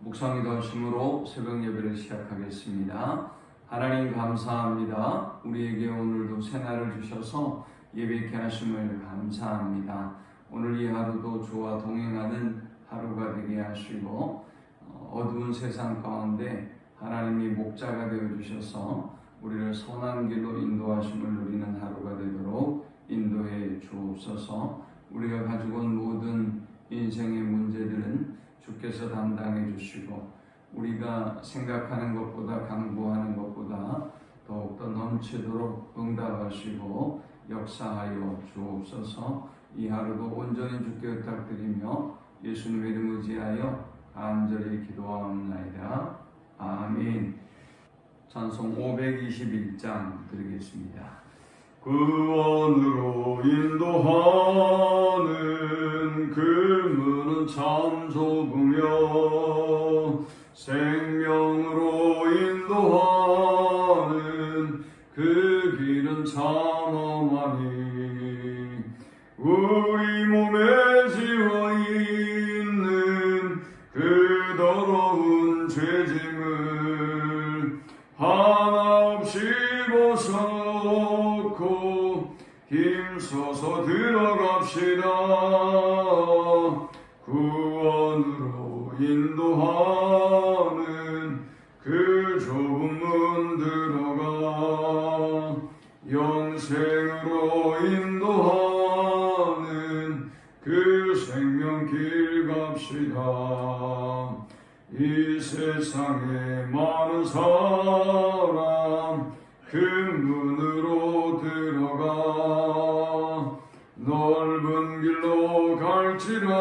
묵상이 더심으로 새벽 예배를 시작하겠습니다. 하나님 감사합니다. 우리에게 오늘도 새날을 주셔서 예배케 하심을 감사합니다. 오늘 이 하루도 주와 동행하는 하루가 되게 하시고 어두운 세상 가운데 하나님이 목자가 되어주셔서 우리를 선한 길로 인도하심을 누리는 하루가 되도록 인도해 주옵소서. 우리가 가지고 온 모든 인생의 문제들은 주께서 담당해 주시고 우리가 생각하는 것보다 강구하는 것보다 더욱더 넘치도록 응답하시고 역사하여 주옵소서. 이 하루도 온전히 주께 부탁드리며 예수님의 이름 의지하여 간절히 기도하옵나이다. 아멘. 찬송 521장 드리겠습니다. 구원으로 인도하는 그 문은 참 좁으며 생명으로 인도하는 그 길은 참 험하니 우리 몸에 지워 있는 그 더러운 죄짐을 하나 없이 벗어놓고 힘써서 들어갑시다. 구원으로 인도하는 그 좁은 문 들어가 영생으로 인도하는 그 생명길 갑시다. 이 세상에 많은 사람 그 문으로 들어가 넓은 길로 갈지라도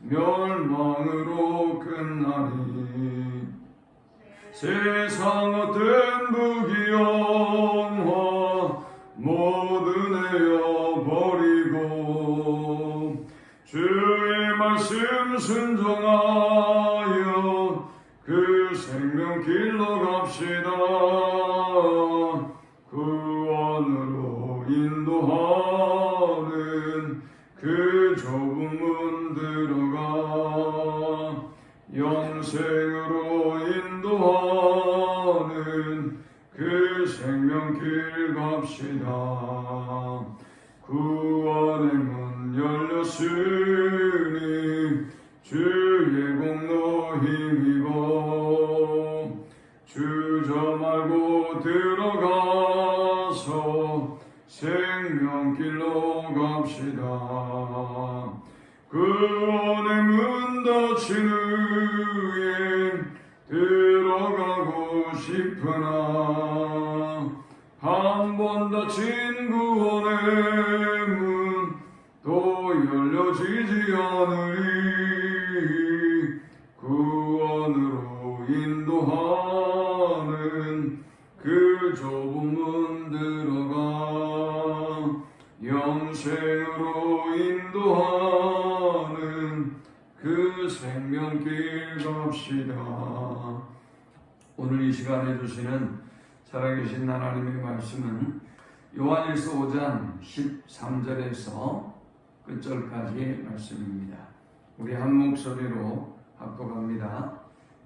멸망으로 끝나니 세상 어떤 부귀영화 모두 내어버리고 주의 말씀 순종하여 그 생명길로 갑시다. 구원으로 인도하는 그 좁은 문 들어가 영생으로 인도하는 그 생명길 갑시다. 구원의 문 열렸으니 주의 공로 힘입어 주저 말고 들어가서 생명길로 갑시다. 구원의 문 닫힌 후에 들어가고 싶으나 한 번 닫힌 구원의 문 또 열려지지 않으리 구원으로 인도하는 그 좁은 문 들어가 영생으로 인도하는 그 생명길 갑시다. 오늘 이 시간에 주시는 살아계신 하나님의 말씀은 요한일서 5장 13절에서 끝절까지의 말씀입니다. 우리 한 목소리로 합독합니다.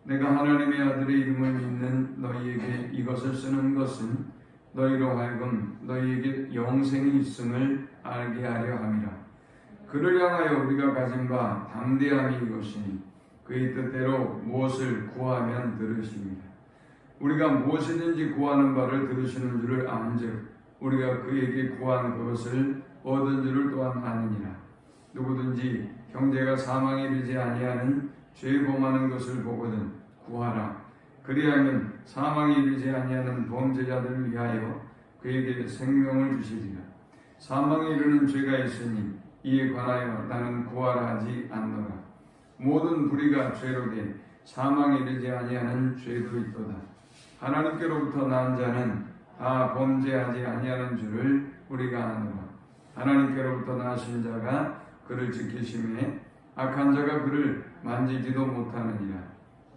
내가 하나님의 아들의 이름을 믿는 너희에게 이것을 쓰는 것은 너희로 하여금 너희에게 영생이 있음을 알게 하려 함이라. 그를 향하여 우리가 가진 바 담대함이 이것이니 그의 뜻대로 무엇을 구하면 들으십니다. 우리가 무엇이든지 구하는 바를 들으시는 줄을 안즉 우리가 그에게 구한 그것을 얻은 줄을 또한 아느니라. 누구든지 형제가 사망에 이르지 아니하는 죄 범하는 것을 보거든 구하라. 그리하면 사망에 이르지 아니하는 범죄자들을 위하여 그에게 생명을 주시리라. 사망에 이르는 죄가 있으니 이에 관하여 나는 구하라 하지 않노라. 모든 불의가 죄로 돼 사망에 이르지 아니하는 죄도 있도다. 하나님께로부터 난 자는 다 범죄하지 아니하는 줄을 우리가 아노라. 하나님께로부터 나신 자가 그를 지키심에 악한 자가 그를 만지지도 못하느니라.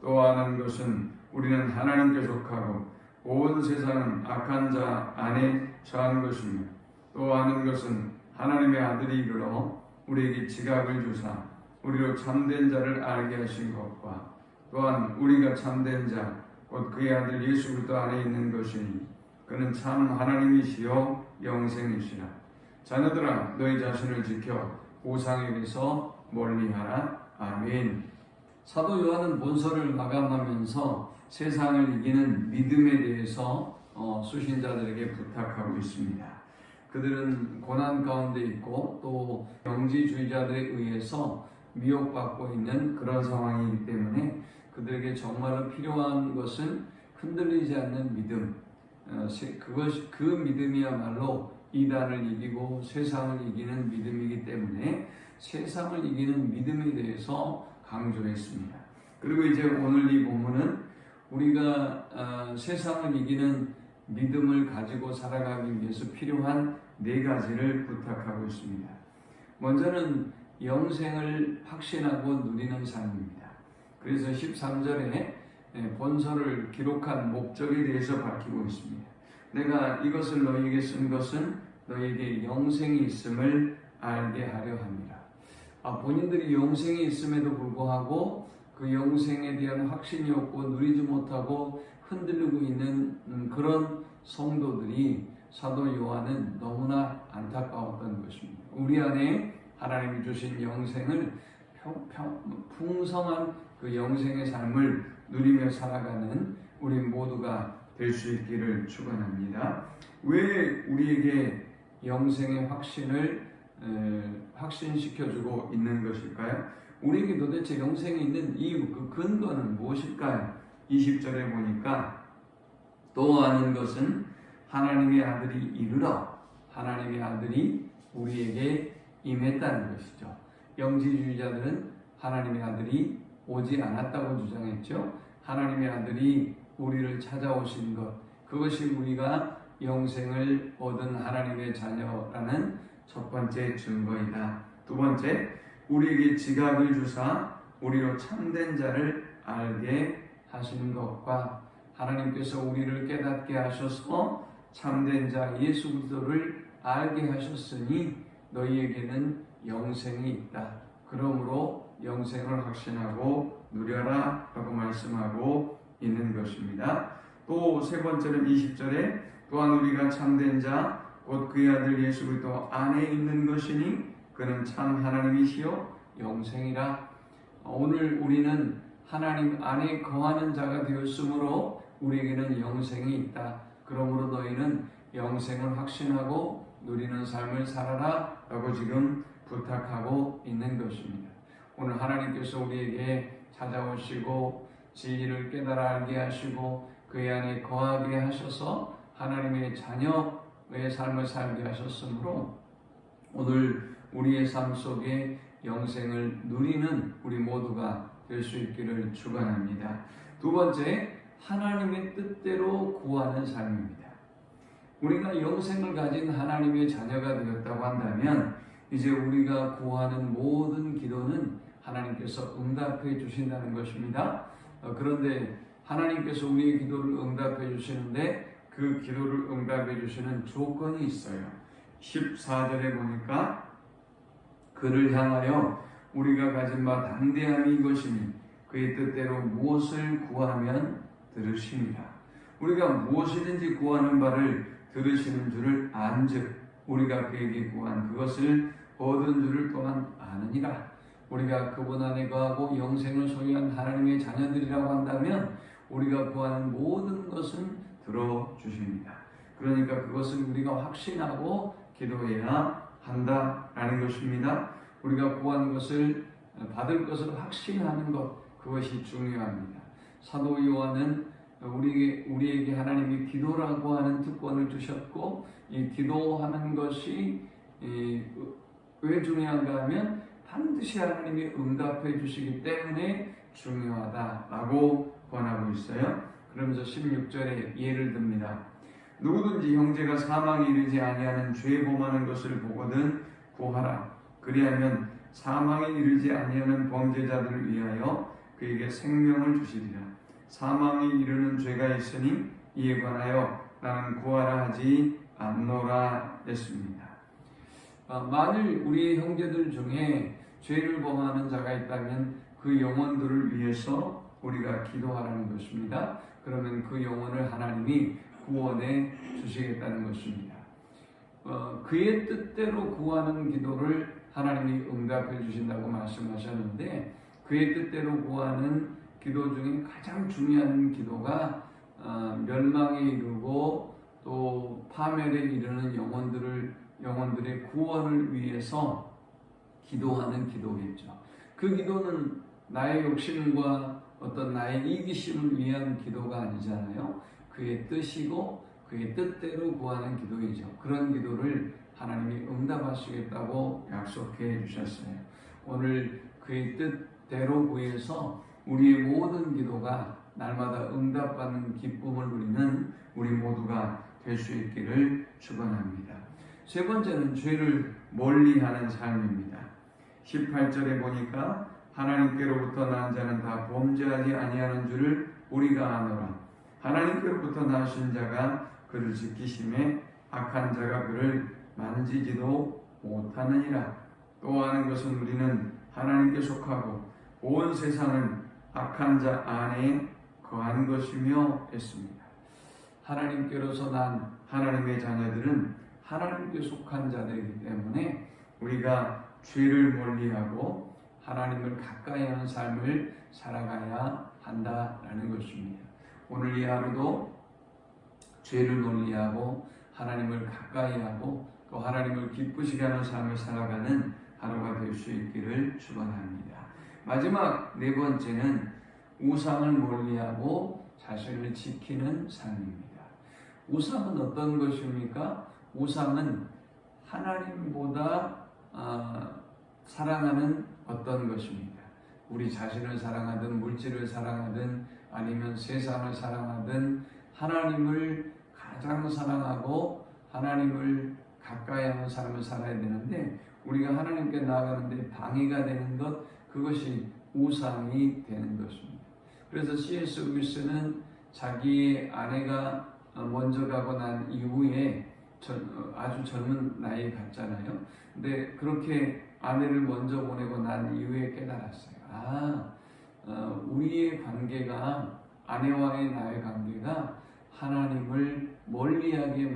또 아는 것은 우리는 하나님께 속하고 온 세상은 악한 자 안에 처한 것이며 또 아는 것은 하나님의 아들이 이르러 우리에게 지각을 주사 우리로 참된 자를 알게 하신 것과 또한 우리가 참된 자 곧 그의 아들 예수 그리스도 안에 있는 것이니 그는 참 하나님이시요 영생이시라. 자녀들아 너희 자신을 지켜 우상에게서 멀리하라. 아멘. 사도 요한은 본서를 마감하면서 세상을 이기는 믿음에 대해서 수신자들에게 부탁하고 있습니다. 그들은 고난 가운데 있고 또 영지주의자들에 의해서 미혹받고 있는 그런 상황이기 때문에 그들에게 정말로 필요한 것은 흔들리지 않는 믿음, 그 믿음이야말로 이단을 이기고 세상을 이기는 믿음이기 때문에 세상을 이기는 믿음에 대해서 강조했습니다. 그리고 이제 오늘 이 본문은 우리가 세상을 이기는 믿음을 가지고 살아가기 위해서 필요한 4가지를 부탁하고 있습니다. 먼저는 영생을 확신하고 누리는 삶입니다. 그래서 13절에 본서를 기록한 목적에 대해서 밝히고 있습니다. 내가 이것을 너희에게 쓴 것은 너희에게 영생이 있음을 알게 하려 함이라. 본인들이 영생이 있음에도 불구하고 그 영생에 대한 확신이 없고 누리지 못하고 흔들리고 있는 그런 성도들이 사도 요한은 너무나 안타까웠던 것입니다. 우리 안에 하나님이 주신 영생을 풍성한 그 영생의 삶을 누리며 살아가는 우리 모두가 될 수 있기를 축원합니다. 왜 우리에게 영생의 확신을 확신시켜주고 있는 것일까요? 우리에게 도대체 영생이 있는 이유, 그 근거는 무엇일까요? 20절에 보니까 또 아는 것은 하나님의 아들이 이르러 하나님의 아들이 우리에게 임했다는 것이죠. 영지주의자들은 하나님의 아들이 오지 않았다고 주장했죠. 하나님의 아들이 우리를 찾아오신 것, 그것이 우리가 영생을 얻은 하나님의 자녀라는 첫 번째 증거이다. 두 번째, 우리에게 지각을 주사 우리로 참된 자를 알게 하시는 것과 하나님께서 우리를 깨닫게 하셔서 참된 자 예수 그리스도를 알게 하셨으니 너희에게는 영생이 있다. 그러므로 영생을 확신하고 누려라 라고 말씀하고 있는 것입니다. 또 세 번째는 20절에 또한 우리가 참된 자 곧 그의 아들 예수 그리스도 안에 있는 것이니 그는 참 하나님이시요 영생이라. 오늘 우리는 하나님 안에 거하는 자가 되었으므로 우리에게는 영생이 있다. 그러므로 너희는 영생을 확신하고 누리는 삶을 살아라 라고 지금 부탁하고 있는 것입니다. 오늘 하나님께서 우리에게 찾아오시고 진리를 깨달아 알게 하시고 그의 안에 거하게 하셔서 하나님의 자녀의 삶을 살게 하셨으므로 오늘 우리의 삶 속에 영생을 누리는 우리 모두가 될 수 있기를 축원합니다. 두 번째, 하나님의 뜻대로 구하는 삶입니다. 우리가 영생을 가진 하나님의 자녀가 되었다고 한다면 이제 우리가 구하는 모든 기도는 하나님께서 응답해 주신다는 것입니다. 그런데 하나님께서 우리의 기도를 응답해 주시는데 그 기도를 응답해 주시는 조건이 있어요. 14절에 보니까 그를 향하여 우리가 가진 바 담대함이 이것이니 그의 뜻대로 무엇을 구하면 들으십니다. 우리가 무엇이든지 구하는 바를 들으시는 줄을 안즉 우리가 그에게 구한 그것을 얻은 줄을 또한 아느니라. 우리가 그분 안에 거하고 영생을 소유한 하나님의 자녀들이라고 한다면 우리가 구하는 모든 것은 들어주십니다. 그러니까 그것을 우리가 확신하고 기도해야 한다라는 것입니다. 우리가 구한 것을 받을 것을 확신하는 것, 그것이 중요합니다. 사도 요한은 우리에게 하나님이 기도라고 하는 특권을 주셨고 이 기도하는 것이 왜 중요한가 하면 반드시 하나님이 응답해 주시기 때문에 중요하다라고 권하고 있어요. 그러면서 16절에 예를 듭니다. 누구든지 형제가 사망에 이르지 아니하는 죄 범하는 것을 보거든 구하라. 그리하면 사망에 이르지 아니하는 범죄자들을 위하여 그에게 생명을 주시리라. 사망에 이르는 죄가 있으니 이에 관하여 나는 구하라 하지 않노라 했습니다. 만일 우리 형제들 중에 죄를 범하는 자가 있다면 그 영혼들을 위해서 우리가 기도하라는 것입니다. 그러면 그 영혼을 하나님이 구원해 주시겠다는 것입니다. 그의 뜻대로 구하는 기도를 하나님이 응답해 주신다고 말씀하셨는데, 그의 뜻대로 구하는 기도 중에 가장 중요한 기도가 멸망에 이르고 또 파멸에 이르는 영혼들의 구원을 위해서 기도하는 기도겠죠. 그 기도는 나의 욕심과 어떤 나의 이기심을 위한 기도가 아니잖아요. 그의 뜻이고 그의 뜻대로 구하는 기도이죠. 그런 기도를 하나님이 응답하시겠다고 약속해 주셨어요. 오늘 그의 뜻대로 구해서 우리의 모든 기도가 날마다 응답받는 기쁨을 누리는 우리 모두가 될 수 있기를 축원합니다. 세 번째는 죄를 멀리하는 삶입니다. 18절에 보니까 하나님께로부터 난 자는 다 범죄하지 아니하는 줄을 우리가 아노라. 하나님께로부터 나신 자가 그를 지키심에 악한 자가 그를 만지지도 못하느니라. 또 아는 것은 우리는 하나님께 속하고 온 세상은 악한 자 안에 거한 것이며 했습니다. 하나님께로서 난 하나님의 자녀들은 하나님께 속한 자들이기 때문에 우리가 죄를 멀리하고 하나님을 가까이 하는 삶을 살아가야 한다라는 것입니다. 오늘 이 하루도 죄를 멀리하고 하나님을 가까이 하고 또 하나님을 기쁘시게 하는 삶을 살아가는 하루가 될 수 있기를 축원합니다. 마지막 네 번째는 우상을 멀리하고 자신을 지키는 삶입니다. 우상은 어떤 것입니까? 우상은 하나님보다 사랑하는 어떤 것입니다. 우리 자신을 사랑하든 물질을 사랑하든 아니면 세상을 사랑하든 하나님을 가장 사랑하고 하나님을 가까이 하는 삶을 살아야 되는데, 우리가 하나님께 나아가는데 방해가 되는 것, 그것이 우상이 되는 것입니다. 그래서 C.S. 루이스는 자기의 아내가 먼저 가고 난 이후에 아주 젊은 나이에 갔잖아요. 근데 그렇게 아내를 먼저 보내고 난 이후에 깨달았어요. 우리의 관계가, 아내와의 나의 관계가 하나님을 멀리하게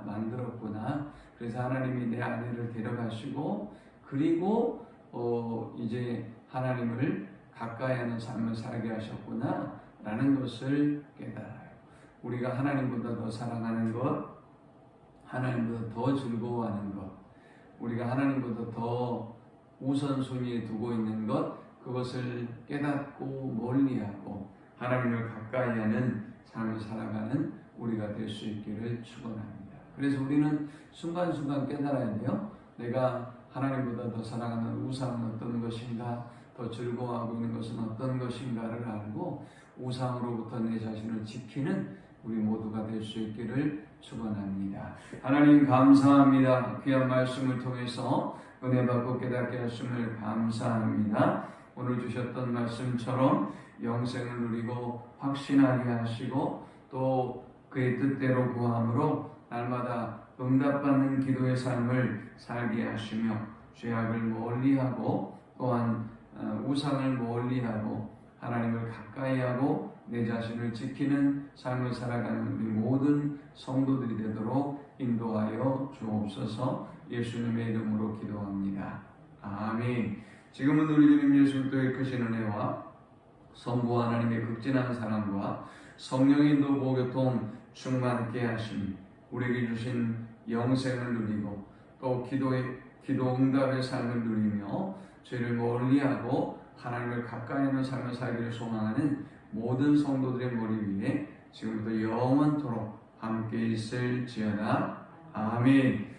만들었구나. 그래서 하나님이 내 아내를 데려가시고, 그리고 이제 하나님을 가까이 하는 삶을 살게 하셨구나 라는 것을 깨달아요. 우리가 하나님보다 더 사랑하는 것, 하나님보다 더 즐거워하는 것, 우리가 하나님보다 더 우선순위에 두고 있는 것, 그것을 깨닫고 멀리하고 하나님을 가까이 하는 삶을 살아가는 우리가 될 수 있기를 축원합니다. 그래서 우리는 순간순간 깨달아야 돼요. 내가 하나님보다 더 사랑하는 우상은 어떤 것인가, 더 즐거워하고 있는 것은 어떤 것인가를 알고 우상으로부터 내 자신을 지키는 우리 모두가 될 수 있기를 축원합니다. 하나님 감사합니다. 귀한 말씀을 통해서 은혜 받고 깨닫게 하심을 감사합니다. 오늘 주셨던 말씀처럼 영생을 누리고 확신하게 하시고 또 그의 뜻대로 구함으로 날마다 응답받는 기도의 삶을 살게 하시며 죄악을 멀리하고 또한 우상을 멀리하고 하나님을 가까이하고 내 자신을 지키는 삶을 살아가는 우리 모든 성도들이 되도록 인도하여 주옵소서. 예수님의 이름으로 기도합니다. 아멘. 지금은 우리 주님 예수 그리스도의 크신 은혜와 성부 하나님의 극진한 사랑과 성령의 인도 보교통 충만케 하심, 우리에게 주신 영생을 누리고 또 기도 응답의 삶을 누리며 죄를 멀리하고 하나님을 가까이 하는 삶을 살기를 소망하는 모든 성도들의 머리 위에 지금부터 영원토록 함께 있을지어다. 아멘.